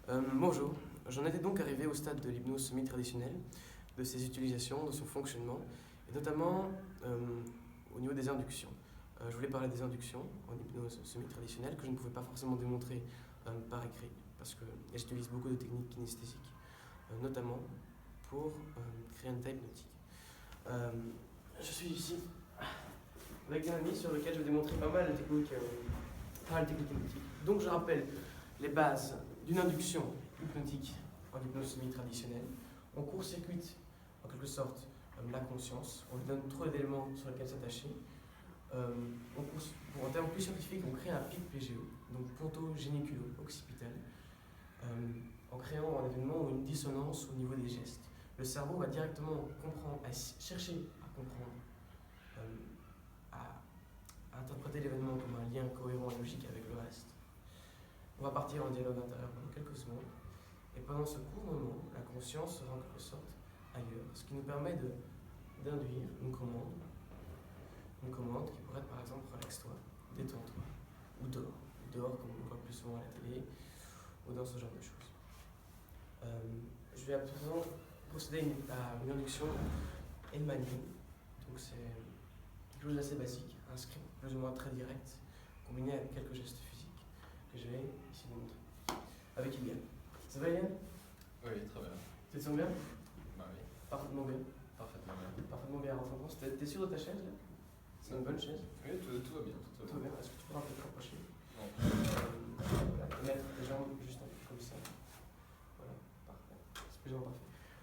Bonjour, j'en étais donc arrivé au stade de l'hypnose semi-traditionnelle, de ses utilisations, de son fonctionnement, et notamment au niveau des inductions. Je voulais parler des inductions en hypnose semi-traditionnelle que je ne pouvais pas forcément démontrer par écrit, parce que j'utilise beaucoup de techniques kinesthésiques, notamment pour créer un état hypnotique. Je suis ici avec un ami sur lequel je vais démontrer pas mal de techniques hypnotiques. Donc je rappelle les bases d'une induction hypnotique en hypnose semi-traditionnelle. On court-circuite en quelque sorte la conscience, on lui donne trop d'éléments sur lesquels s'attacher. En termes plus scientifiques, on crée un pic PGE, donc ponto-géniculo-occipital, en créant un événement ou une dissonance au niveau des gestes. Le cerveau va directement comprendre, chercher à comprendre, à interpréter l'événement comme un lien cohérent et logique avec le reste. On va partir en dialogue intérieur pendant quelques secondes, et pendant ce court moment, la conscience sera en quelque sorte ailleurs, ce qui nous permet d'induire une commande qui pourrait être par exemple relaxe-toi, détends-toi, ou dors comme on le voit plus souvent à la télé, ou dans ce genre de choses. Je vais à présent procéder à une induction Hellmannien, donc c'est quelque chose d'assez basique, un script plus ou moins très direct, combiné avec quelques gestes physiques que je vais ici vous montrer. Avec Iliane. Ça va Iliane? Oui, très bien. Tu te sens bien? Bah oui. Parfaitement bien. Parfaitement bien. Parfaitement bien. En France, t'es sûr de ta chaise là? C'est une bonne chaise? Oui, tout va bien. Tout va bien. Est-ce que tu pourras un peu te rapprocher? Non. Voilà. Et mettre les jambes juste un peu comme ça. Voilà, parfait. C'est plus ou moins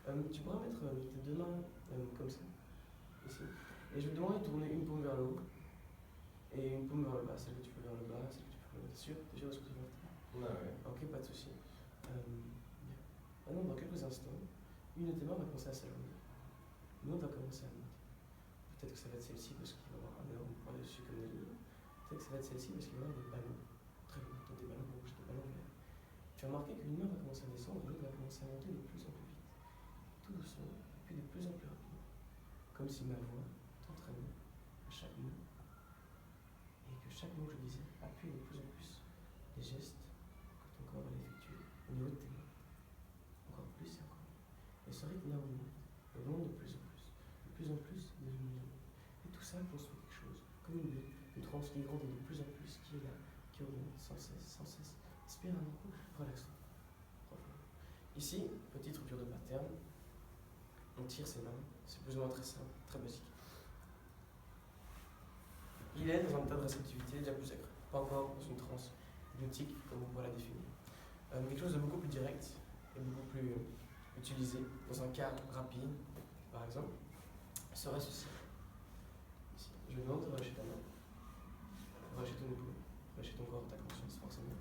parfait. Tu pourras mettre tes deux mains comme ça, ici. Et je vais te demander de tourner une paume vers le haut et une paume vers le bas. Celle que tu peux vers le bas, celle que tu peux vers le bas. T'es sûr? T'es sûr de ce que tu veux faire? Ouais. Ok, pas de souci. Bien. Maintenant, dans quelques instants, une de tes mains va commencer à s'allonger. L'autre va commencer à monter. Peut-être que ça va être celle-ci parce qu'il va y avoir un énorme poids dessus comme des lignes. Peut-être que ça va être celle-ci parce qu'il va y avoir des ballons. Très lourds, des ballons rouges, des ballons verts. Tu vas remarquer qu'une main va commencer à descendre et l'autre va commencer à monter de plus en plus vite. Tout doucement, et puis de plus en plus rapidement. Comme si ma voix t'entraînait à chaque mot. Et que chaque mot que je disais appuie de plus en plus les gestes que ton corps va effectuer au niveau de tes mains. Encore plus et encore plus. Et ce rythme-là augmente de plus en plus. De plus en plus, des illusions. Et tout ça construit quelque chose, comme une bulle, une transe qui grandit de plus en plus, qui est là, qui augmente sans cesse, sans cesse. Inspire un coup, relaxe-toi. Profond. Ici, petite rupture de pattern. On tire ses mains, c'est plus ou moins très simple, très basique. Il est dans un état de réceptivité déjà plus accru, pas encore dans une transe hypnotique comme on pourrait la définir. Quelque chose de beaucoup plus direct et beaucoup plus utilisé dans un cas rapide, par exemple, serait ceci. Ici. Je vais demander de relâcher ta main, relâcher ton épaule, relâcher ton corps, ta conscience forcément,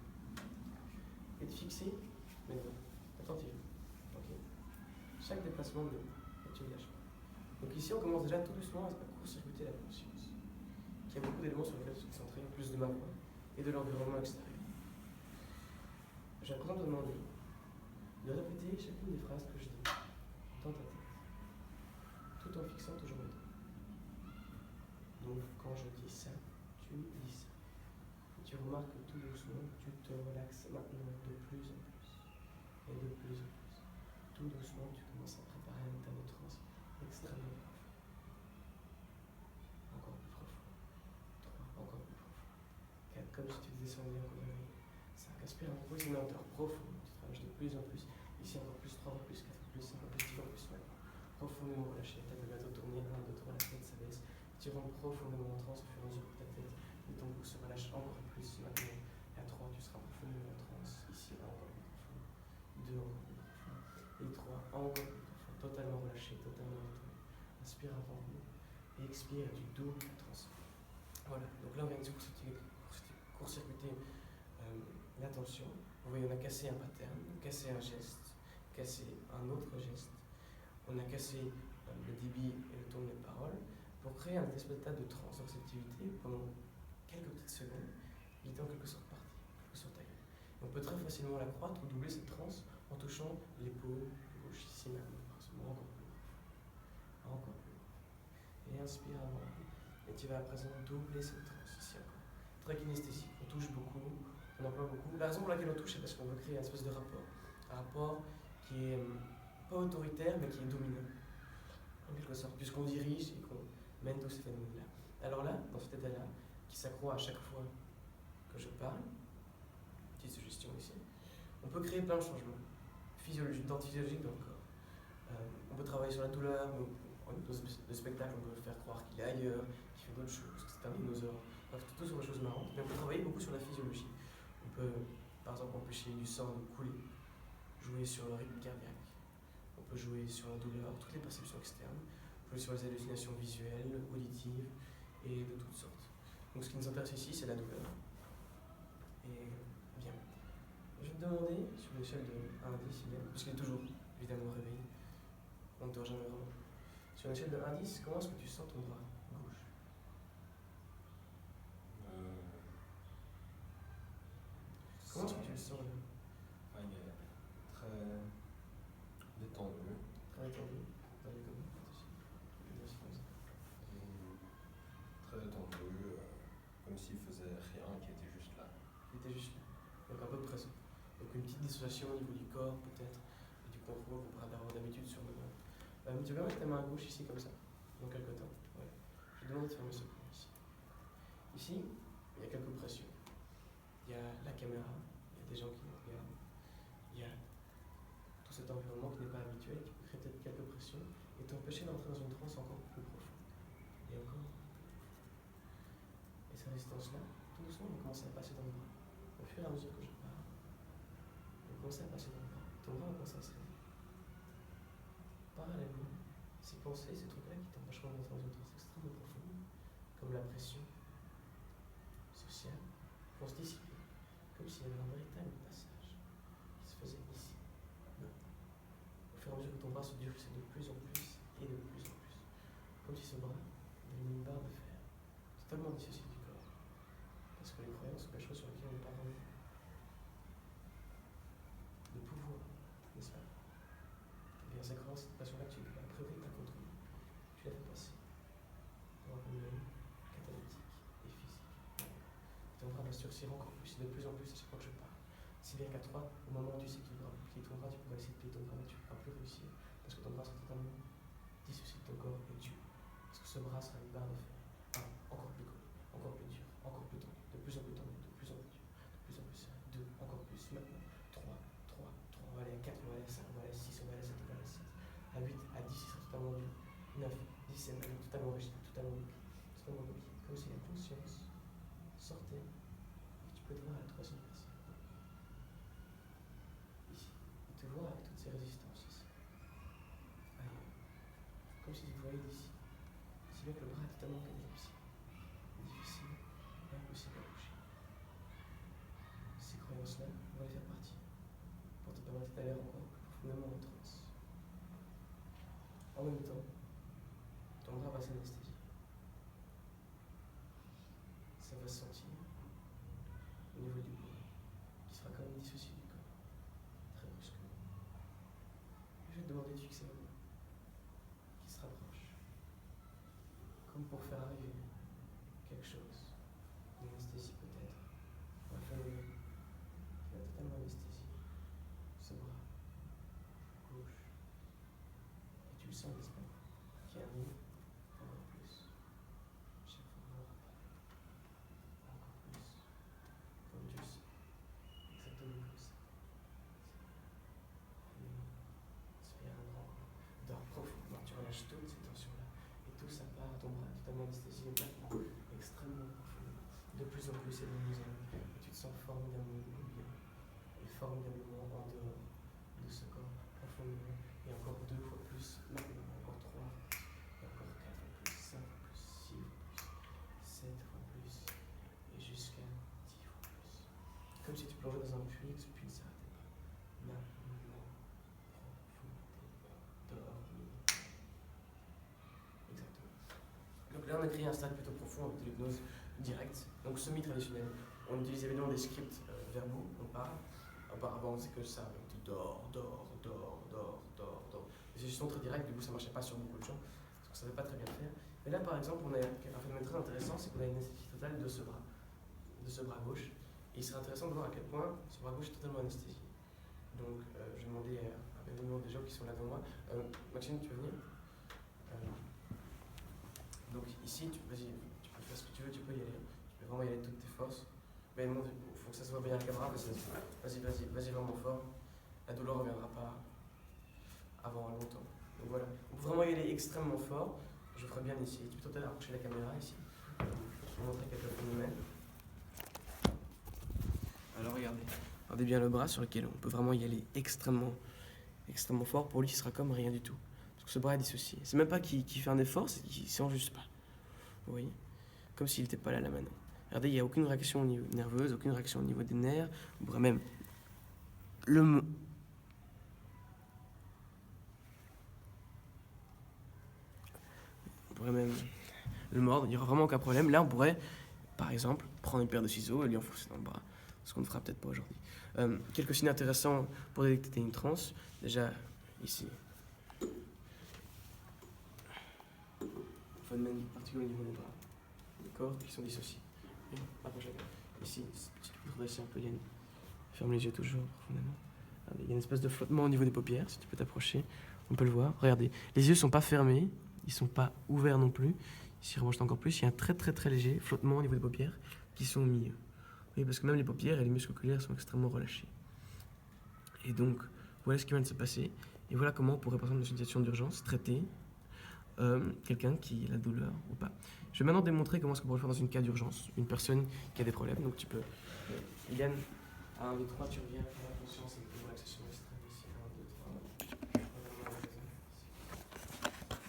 et de fixer mes doigts, attentivement. Okay. Chaque déplacement de et tu ne lâches pas. Donc ici on commence déjà tout doucement à court-circuiter la conscience, qui a beaucoup d'éléments sur lesquels se concentrer, plus de ma voix et de l'environnement extérieur. Je vais à présent te demander de répéter chacune des phrases que je dis dans ta tête, tout en fixant toujours mes doigts. Donc quand je dis ça, tu dis ça. Et tu remarques que tout doucement, tu te relaxes maintenant de plus en plus. Et de plus en plus. Tout doucement, tu commences à préparer un état de transe extrêmement profond. Encore plus profond. 3, encore plus profond. 4, comme si tu descendais encore de 5, aspire un peu, c'est une hauteur profonde. Tu te relâches de plus en plus. Ici encore plus, 3 fois plus, 4 fois plus, 5 fois plus, 10 fois plus maintenant. Profondément relâché, ta tête va tourner, 1, 2, 3, la tête s'abaisse. Tu rentres profondément en transe au fur et à mesure que ta tête et ton cou se relâche encore plus maintenant. Et à 3, tu seras profondément en transe. Ici, encore plus profond. 2, encore plus profond. Et 3, encore plus profond. Totalement relâché, totalement détendu. Inspire un temps et expire du dos la transe. Voilà, donc là on vient de court-circuiter l'attention. Vous voyez, on a cassé un pattern, cassé un geste, cassé un autre geste. On a cassé le débit et le ton des paroles pour créer un espèce d'état de trans-réceptivité pendant quelques petites secondes. Il était en quelque sorte parti, en quelque sorte ailleurs. Et on peut très facilement l'accroître ou doubler cette transe en touchant l'épaule gauche ici maintenant, encore plus profond. Encore plus profond. Et inspire avant. Et tu vas à présent doubler cette transe ici encore. Très kinesthésique, on touche beaucoup, on emploie beaucoup. La raison pour laquelle on touche, c'est parce qu'on veut créer une espèce de rapport un rapport qui est pas autoritaire, mais qui est dominant, en quelque sorte, puisqu'on dirige et qu'on mène tous ces phénomènes-là. Alors là, dans cet état-là, qui s'accroît à chaque fois que je parle, petite suggestion ici, on peut créer plein de changements physiologiques dans le corps. On peut travailler sur la douleur, mais en hypnose de spectacle, on peut faire croire qu'il est ailleurs, qu'il fait d'autres choses, que c'est un dinosaure. Bref, tout sur des choses marrantes. Mais on peut travailler beaucoup sur la physiologie. On peut, par exemple, empêcher du sang de couler, jouer sur le rythme cardiaque. On peut jouer sur la douleur, toutes les perceptions externes. On peut jouer sur les hallucinations visuelles, auditives et de toutes sortes. Donc ce qui nous intéresse ici, c'est la douleur. Et bien. Je vais te demander, sur une échelle de 1 à 10, parce qu'il est toujours évidemment réveillé, on ne dort jamais vraiment. Sur une échelle de 1 à 10, comment est-ce que tu sens ton bras gauche? Comment est-ce que tu le sens là? Il est très détendu. Très détendu. Dans les communs, Très détendu, comme s'il faisait rien, qui était juste là. il était juste là. Donc un peu présent. Donc une petite dissociation au niveau du corps peut-être, et du contrôle qu'on pourrait avoir d'habitude sur le bras. Tu peux mettre ta main gauche ici comme ça, dans quelques temps. Ouais. Je te demande de fermer ce point ici. Ici, il y a quelques pressions. Il y a la caméra, il y a des gens qui nous regardent, il y a tout cet environnement qui n'est pas habituel, qui peut créer peut-être quelques pressions et t'empêcher d'entrer dans une transe encore plus profonde. Et encore plus profonde. Et cette résistance-là, tout doucement, on va commencer à passer dans le bras. Au fur et à mesure que je parle, on va commencer à passer dans le bras. Ton bras va commencer à se réveiller. Parallèlement, ces pensées, ces trucs-là qui t'empêcheront d'entrer dans une transe extrêmement profonde, comme la pression sociale, vont se dissiper, comme s'il y avait un véritable passage qui se faisait ici, maintenant. Au fur et à mesure que ton bras se durcissait de plus en plus et de plus en plus, comme si ce bras devenait une barre de fer, totalement dissociée du corps, parce que les croyances sont des choses sur lesquelles on n'est pas vraiment de pouvoir, n'est-ce pas? Et bien, ces croyances, cette passion-là que tu as priori de ta contrôle, tu l'as fait passer dans un phénomène catalytique et physique. Ton bras va se durcir encore plus, et de plus en plus à chaque fois que je parle. Si bien qu'à 3, au moment où tu sais que tu devras plier ton bras, tu pourras essayer de plier ton bras, mais tu ne pourras plus réussir, parce que ton bras sera totalement dissocié de ton corps et Dieu. Parce que ce bras sera une barre de fer. Encore plus collé, encore plus dur, encore plus tendu, de plus en plus tendu, de plus en plus dur, de plus en plus serré. 2, encore plus, maintenant. 3, on va aller à 4, on va aller à 5, on va aller à 6, on va aller à 7, on va aller à 7. À 8, à 10, il sera totalement dur. 9, 10, c'est maintenant totalement rigide, totalement bloqué. Totalement bloqué. Comme si la conscience sortait et tu peux te voir à la 3e personne. Ici. Et te voir avec toutes ces résistances ici. Ailleurs. Comme si tu te voyais d'ici. Si bien que le bras est totalement catalepsie. Difficile et impossible à bouger. Ces croyances-là, on va les faire partir. Pour te permettre d'aller encore plus profondément en transe. En même temps, ton bras va s'anesthésier. Ça va se sentir au niveau du bras, qui sera quand même dissocié du corps, très brusquement. Je vais te demander de fixer ma main, qui se rapproche, comme pour faire arriver quelque chose, une anesthésie peut-être, un phénomène qui va totalement anesthésier ce bras gauche. Et tu le sens, n'est-ce pas, qui arrive encore plus. Chaque fois qu'on aura parlé, encore plus, comme tu le sens, exactement comme ça. Inspire un grand coup, dors profondément, tu relâches toutes ces tensions-là, et tout ça part à ton bras totalement anesthésié, maintenant, extrêmement profondément, de plus en plus éloigné, et tu te sens formidablement bien, et formidablement en dehors de ce corps, profondément, et encore 2 fois plus, maintenant, encore 3 fois plus, et encore 4 fois plus, 5 fois plus, 6 fois plus, 7 fois plus, et jusqu'à 10 fois plus. Comme si tu plongeais dans un puits et que ce puits ne s'arrêtait pas. Maintenant, profondément dormi. Exactement. Donc là, on a créé un stade plutôt profond avec de l'hypnose directe, donc semi-traditionnelle. On utilise évidemment des scripts verbaux, on parle. Auparavant, c'est que ça, donc tu dors. Et c'est justement très direct, du coup, ça ne marchait pas sur beaucoup de gens, parce qu'on ne savait pas très bien le faire. Mais là, par exemple, on a un phénomène très intéressant, c'est qu'on a une anesthésie totale de ce bras gauche. Et il serait intéressant de voir à quel point ce bras gauche est totalement anesthésié. Donc, Donc, je vais demander à des numéros des gens qui sont là devant moi. Maxime, tu veux venir? Donc, ici, vas-y, tu peux faire ce que tu veux, tu peux y aller. Tu peux vraiment y aller de toutes tes forces. Mais il faut que ça se voit bien à la caméra. Vas-y vraiment fort. La douleur ne reviendra pas avant longtemps. Donc voilà, on peut vraiment y aller extrêmement fort. Je ferai bien ici. Tu peux peut-être approcher la caméra ici. Je vais vous montrer quelques phénomènes. Alors regardez bien le bras sur lequel on peut vraiment y aller extrêmement fort. Pour lui, ce sera comme rien du tout. Parce que ce bras est dissocié. C'est même pas qu'il fait un effort, c'est qu'il ne sent juste pas. Vous voyez? Comme s'il n'était pas là maintenant. Regardez, il n'y a aucune réaction au niveau nerveuse, aucune réaction au niveau des nerfs. On pourrait même le mordre, il n'y aura vraiment aucun problème. Là, on pourrait, par exemple, prendre une paire de ciseaux et lui enfoncer dans le bras. Ce qu'on ne fera peut-être pas aujourd'hui. Quelques signes intéressants pour détecter une transe. Déjà, ici. Phénomène particulier au niveau des bras. Les corps qui sont dissociés. Ici, si tu peux redresser un peu, Yann. Ferme les yeux toujours profondément. Regardez, il y a une espèce de flottement au niveau des paupières. Si tu peux t'approcher, on peut le voir. Regardez, les yeux ne sont pas fermés. Ils ne sont pas ouverts non plus. Ici, remonte encore plus. Il y a un très léger flottement au niveau des paupières qui sont au milieu. Oui, parce que même les paupières et les muscles oculaires sont extrêmement relâchés. Et donc, voilà ce qui vient de se passer. Et voilà comment on pourrait, par exemple, dans une situation d'urgence, traiter quelqu'un qui a la douleur ou pas. Je vais maintenant démontrer comment est-ce qu'on pourrait le faire dans une cas d'urgence. Une personne qui a des problèmes. Donc tu peux... Yann, 1, 2, 3, tu reviens. La conscience et la relaxation extrême ici.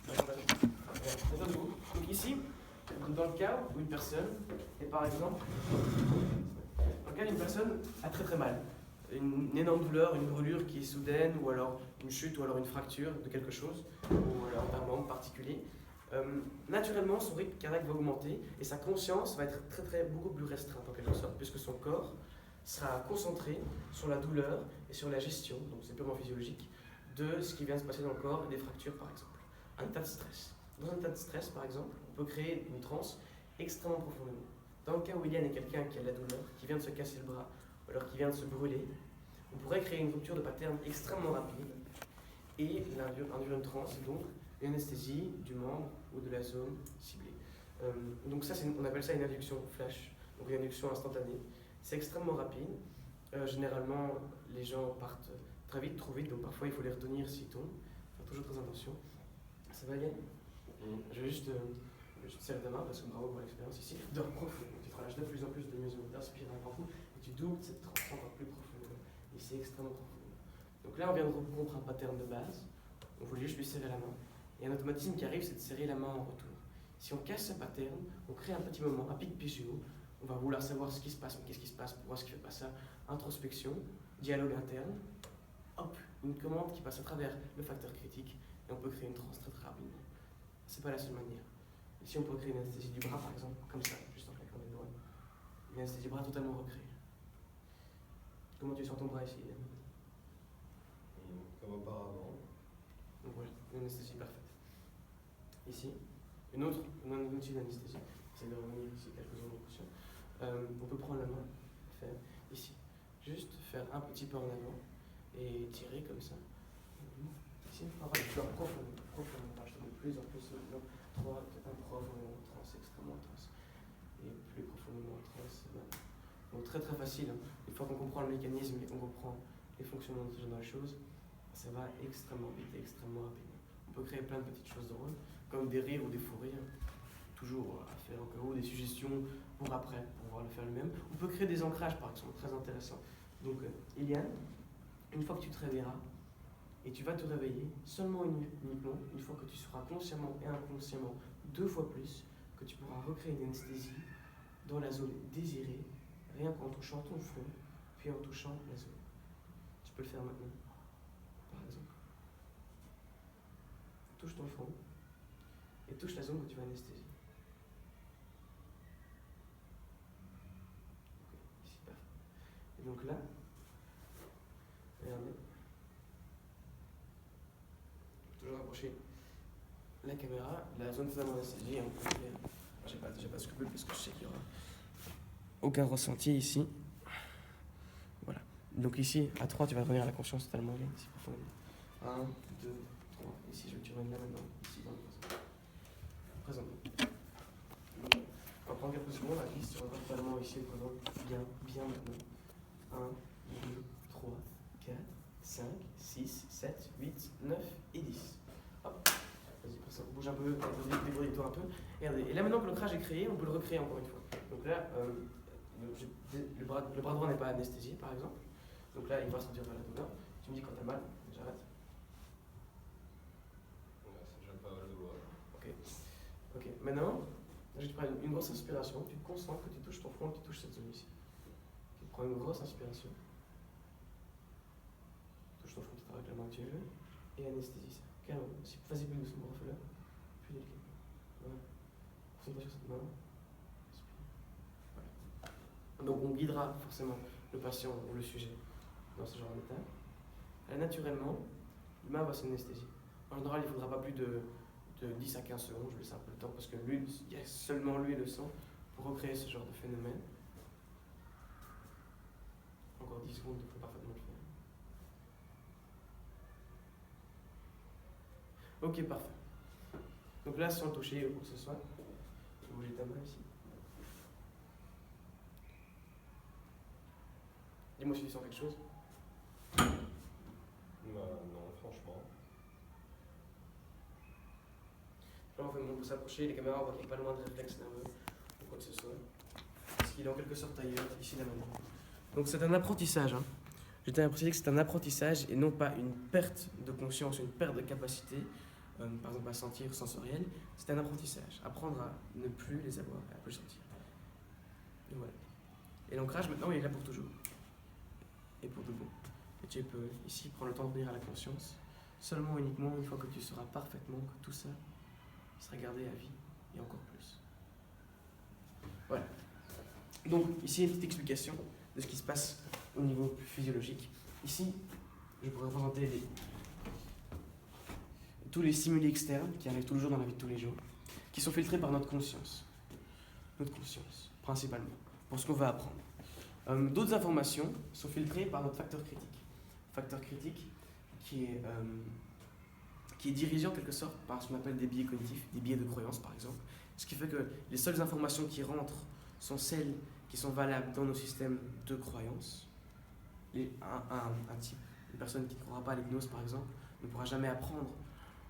1, 2, 3. Donc ici, dans le cas où une personne est par exemple... Dans le cas où une personne a très mal. Une énorme douleur, une brûlure qui est soudaine, ou alors une chute, ou alors une fracture de quelque chose, ou alors d'un membre particulier, naturellement son rythme cardiaque va augmenter et sa conscience va être beaucoup plus restreinte en quelque sorte, puisque son corps sera concentré sur la douleur et sur la gestion, donc c'est purement physiologique, de ce qui vient de se passer dans le corps, des fractures par exemple. Un état de stress. Dans un état de stress par exemple, on peut créer une transe extrêmement profondément. Dans le cas où Iliane est quelqu'un qui a de la douleur, qui vient de se casser le bras, alors qui vient de se brûler, on pourrait créer une rupture de pattern extrêmement rapide et induire une transe, donc une anesthésie du membre ou de la zone ciblée. Donc ça, on appelle ça une induction flash, donc une induction instantanée. C'est extrêmement rapide. Généralement, les gens partent très vite, trop vite, donc parfois il faut les retenir s'ils tombent. Faire toujours très attention. Ça va, Yann? Je vais juste te serrer ta main parce que bravo pour l'expérience ici. Dors profondément, tu te relâches de plus en plus de mesures, d'inspire un grand coup et tu doubles cette transe encore plus profondément. Ici, extrêmement profondément. Donc là, on vient de rompre un pattern de base. On voulait juste lui serrer la main. Et un automatisme qui arrive, c'est de serrer la main en retour. Si on casse ce pattern, on crée un petit moment, un pic PGO. On va vouloir savoir ce qui se passe, mais qu'est-ce qui se passe, pourquoi est-ce qu'il ne fait pas ça. Introspection, dialogue interne. Hop, une commande qui passe à travers le facteur critique. Et on peut créer une transe très rapidement. C'est pas la seule manière. Ici, on peut créer une anesthésie du bras, par exemple, comme ça, juste en claquant des doigts. Une anesthésie du bras totalement recréée. Comment tu sens ton bras ici, Yann? Comme auparavant. Donc voilà, une anesthésie parfaite. Ici, une autre outil d'anesthésie. J'essaie de revenir ici quelques secondes de caution. On peut prendre la main, faire ici, juste faire un petit peu en avant et tirer comme ça. Ici, on va faire profondément, de plus en plus, 3, un profondément en transe, extrêmement en transe. Et plus profondément en transe, donc très facile. Hein. Une fois qu'on comprend le mécanisme et qu'on comprend les fonctionnements de ce genre de choses, ça va extrêmement vite et extrêmement rapidement. On peut créer plein de petites choses drôles, comme des rires ou des fous rires, toujours à faire au cas où, des suggestions pour après, pour pouvoir le faire lui-même. On peut créer des ancrages par exemple, très intéressants. Donc, Iliane, une fois que tu te réveilleras, et tu vas te réveiller seulement uniquement une fois que tu seras consciemment et inconsciemment 2 fois plus, que tu pourras recréer une anesthésie dans la zone désirée, rien qu'en touchant ton front, puis en touchant la zone. Tu peux le faire maintenant, par exemple. Touche ton front et touche la zone que tu vas anesthésier. Okay, ici, parfait. Et donc là, regardez. Toujours approcher la caméra, la zone totalement anesthésiée. J'ai pas de scrupule parce que je sais qu'il n'y aura aucun ressenti ici. Voilà. Donc ici, à 3, tu vas revenir à la conscience totalement bien, ici profondément. 1, 2, 3. Ici, je veux que tu reviennes là maintenant, ici dans le présent. Donc, on va prendre quelques secondes, là, ici, tu reviens totalement ici au présent, bien maintenant. 1, 2, 3, 4, 5, 6, 7, 8, 9 et 10. Hop, vas-y, bouge un peu, débrouille-toi un peu. Et regardez, et là maintenant que l'ancrage est créé, on peut le recréer encore une fois. Donc là, le bras droit n'est pas anesthésié par exemple. Donc là, il va sentir vers la douleur. Tu me dis quand t'as mal, j'arrête. Ouais, c'est déjà pas mal de douleur. Ok, maintenant, je te prends une grosse inspiration, tu te concentres, que tu touches ton front, que tu touches cette zone ici. Tu prends une grosse inspiration. Touche ton front avec la main que tu veux et anesthésie ça. Calme, vas-y plus doucement, refais-le. Plus délicatement. Voilà. Concentre sur cette main. Donc on guidera forcément le patient ou le sujet dans ce genre d'état. Naturellement, l'humain va s'anesthésier. En général, il ne faudra pas plus de 10 à 15 secondes, je laisse un peu le temps, parce que il y a seulement lui et le sang pour recréer ce genre de phénomène. Encore 10 secondes, il faut parfaitement le faire. Ok, parfait. Donc là, sans toucher ou quoi que ce soit, tu peux bouger ta main ici. Dis-moi si tu sens quelque chose. Non, franchement. Là, on peut s'approcher, les caméras, on voit qu'il n'y a pas le moindre réflexe nerveux ou quoi que ce soit. Parce qu'il est en quelque sorte ailleurs, ici, là, maintenant. Donc c'est un apprentissage. Hein. Je tiens à préciser que c'est un apprentissage et non pas une perte de conscience, une perte de capacité, par exemple à sentir sensorielle. C'est un apprentissage. Apprendre à ne plus les avoir, à plus sentir. Et voilà. Et l'ancrage, maintenant, il est là pour toujours. Et pour de bon. Et tu peux ici prendre le temps de revenir à la conscience, seulement uniquement une fois que tu sauras parfaitement que tout ça sera gardé à vie et encore plus. Voilà. Donc ici une petite explication de ce qui se passe au niveau plus physiologique. Ici, je pourrais représenter tous les stimuli externes qui arrivent tous les jours dans la vie de tous les jours, qui sont filtrés par notre conscience. Notre conscience, principalement, pour ce qu'on va apprendre. D'autres informations sont filtrées par notre facteur critique. Facteur critique qui est dirigé en quelque sorte par ce qu'on appelle des biais cognitifs, des biais de croyance par exemple. Ce qui fait que les seules informations qui rentrent sont celles qui sont valables dans nos systèmes de croyance. Un type, une personne qui ne croira pas à l'hypnose par exemple, ne pourra jamais apprendre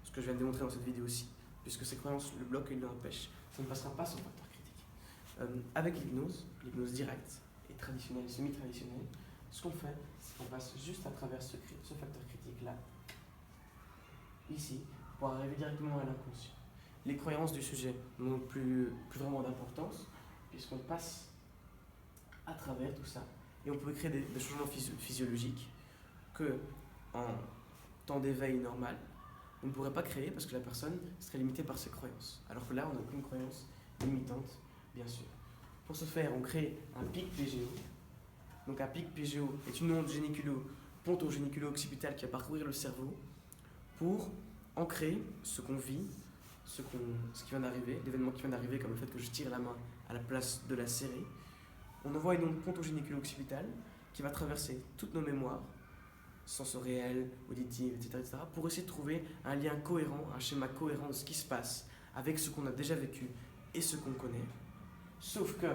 ce que je viens de démontrer dans cette vidéo-ci, puisque ses croyances le bloquent et l'empêchent. Ça ne passera pas sans facteur critique. Avec l'hypnose directe, traditionnel et semi-traditionnel, ce qu'on fait, c'est qu'on passe juste à travers ce facteur critique-là, ici, pour arriver directement à l'inconscient. Les croyances du sujet n'ont plus vraiment d'importance, puisqu'on passe à travers tout ça, et on peut créer des changements physiologiques que, en temps d'éveil normal, on ne pourrait pas créer parce que la personne serait limitée par ses croyances. Alors que là, on n'a aucune croyance limitante, bien sûr. Pour ce faire, on crée un pic PGO. Donc un pic PGO est une onde ponto-géniculo-occipitale qui va parcourir le cerveau pour ancrer ce qu'on vit, ce qui vient d'arriver, l'événement qui vient d'arriver, comme le fait que je tire la main à la place de la serrer. On envoie une onde ponto-géniculo-occipitale qui va traverser toutes nos mémoires, sensorielles, auditives, etc., pour essayer de trouver un lien cohérent, un schéma cohérent de ce qui se passe avec ce qu'on a déjà vécu et ce qu'on connaît. Sauf que,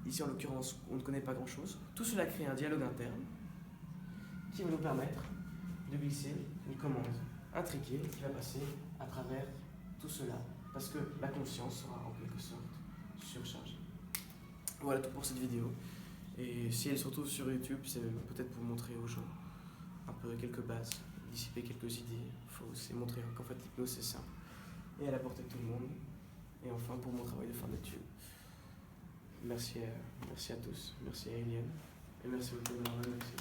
ici en l'occurrence, on ne connaît pas grand-chose. Tout cela crée un dialogue interne qui va nous permettre de glisser une commande intriquée qui va passer à travers tout cela, parce que la conscience sera en quelque sorte surchargée. Voilà tout pour cette vidéo. Et si elle se retrouve sur YouTube, c'est peut-être pour montrer aux gens un peu quelques bases, dissiper quelques idées fausses et montrer qu'en fait l'hypnose c'est simple et à la portée de tout le monde. Et enfin pour mon travail de fin d'études. Merci à tous, merci à Eliane et merci beaucoup de m'avoir remercié.